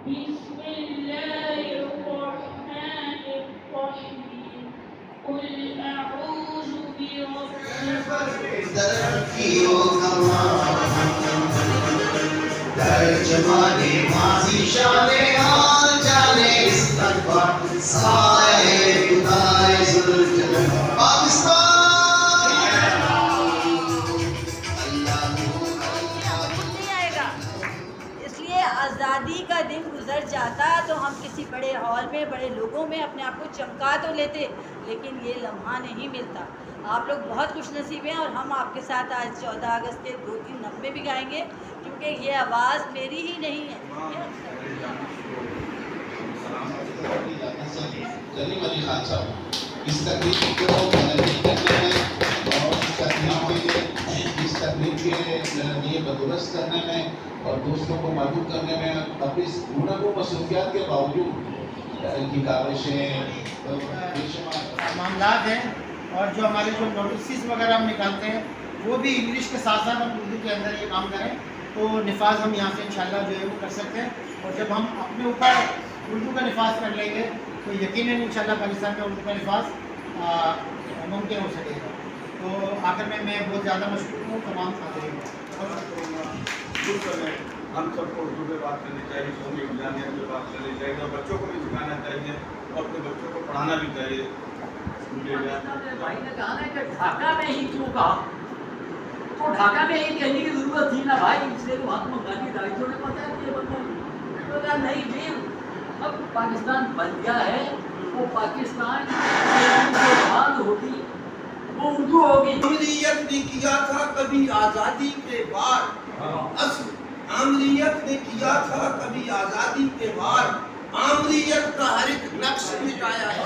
बिस्मिल्लाहिर्रहमानिर्रहीम कुल अऊज़ु बिरब्बिल तर्जमाने माज़ी शाने हाल जाने इस्तक़बाल साए खुदाए ज़ुल्जलाल पाकिस्तान आज़ादी का दिन गुजर जाता तो हम किसी बड़े हॉल में बड़े लोगों में अपने आप को चमका तो लेते, लेकिन ये लम्हा नहीं मिलता। आप लोग बहुत खुशनसीब हैं और हम आपके साथ आज 14 अगस्त के 2-3 नग़मे भी गाएंगे, क्योंकि ये आवाज़ मेरी ही नहीं है। इस तकलीफ को मनवी करने में और इस तकलीफ के लिए बदुरुस्त करने में और दोस्तों को मदद करने में अपनी गुनाहों मसरूफियात के बावजूद इनकी काविशें मामलात हैं और जो हमारे जो नोटिस वगैरह हम निकालते हैं वो भी इंग्लिश के साथ साथ हम उर्दू के अंदर ये काम करें तो निफाज हम यहाँ से इंशाल्लाह जो है वो कर सकते हैं। और जब हम अपने ऊपर उर्दू का निफाज कर लेंगे तो यकीनन इंशाल्लाह पाकिस्तान में उर्दू का निफाज मुमकिन हो सकेगा। तो आखिर में मैं बहुत ज़्यादा मशहूर हूँ तमाम हाज़रीन हम सबको उर्दू में बात करनी चाहिए, कौमी इंसानियत में बात करनी चाहिए और बच्चों को भी सिखाना चाहिए और अपने बच्चों को पढ़ाना भी चाहिए। भाई ने कहा ना कि ढाका में ही क्यों कहा, तो ढाका में ही कहने की जरूरत थी ना भाई, इसलिए तो महात्मा गांधी दायित्व ने पता है ये बंदा तो नहीं जी। अब पाकिस्तान बन गया है, वो पाकिस्तान होगी वो उर्दू होगी। आमरीयत ने किया था कभी आजादी के बाद, आमरीयत ने किया था कभी आजादी के बाद, आमरीयत का हर एक नक्श मिटाया है।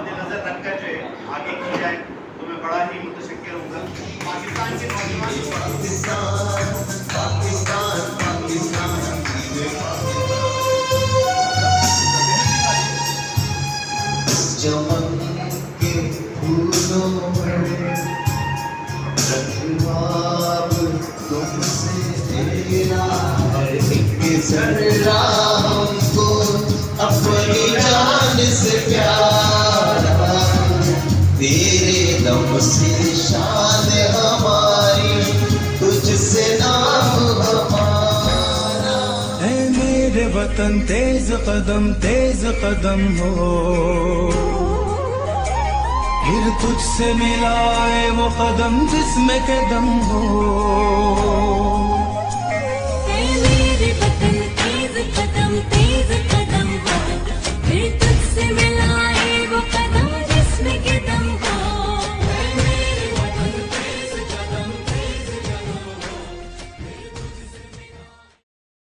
नजर रखकर जो आगे की जाए तो मैं बड़ा ही मुतशक्किर हूँगा। पाकिस्तान के नौजवान चमन के फूलों में रखवाब तुमसे तेरा एक जर्रा हमको अपनी जान से प्यारा, तेरे दम से शान हमारी, तुझसे नाम हमारा। ऐ मेरे वतन तेज कदम हो, फिर तुझसे मिलाए वो कदम जिसमें कदम हो।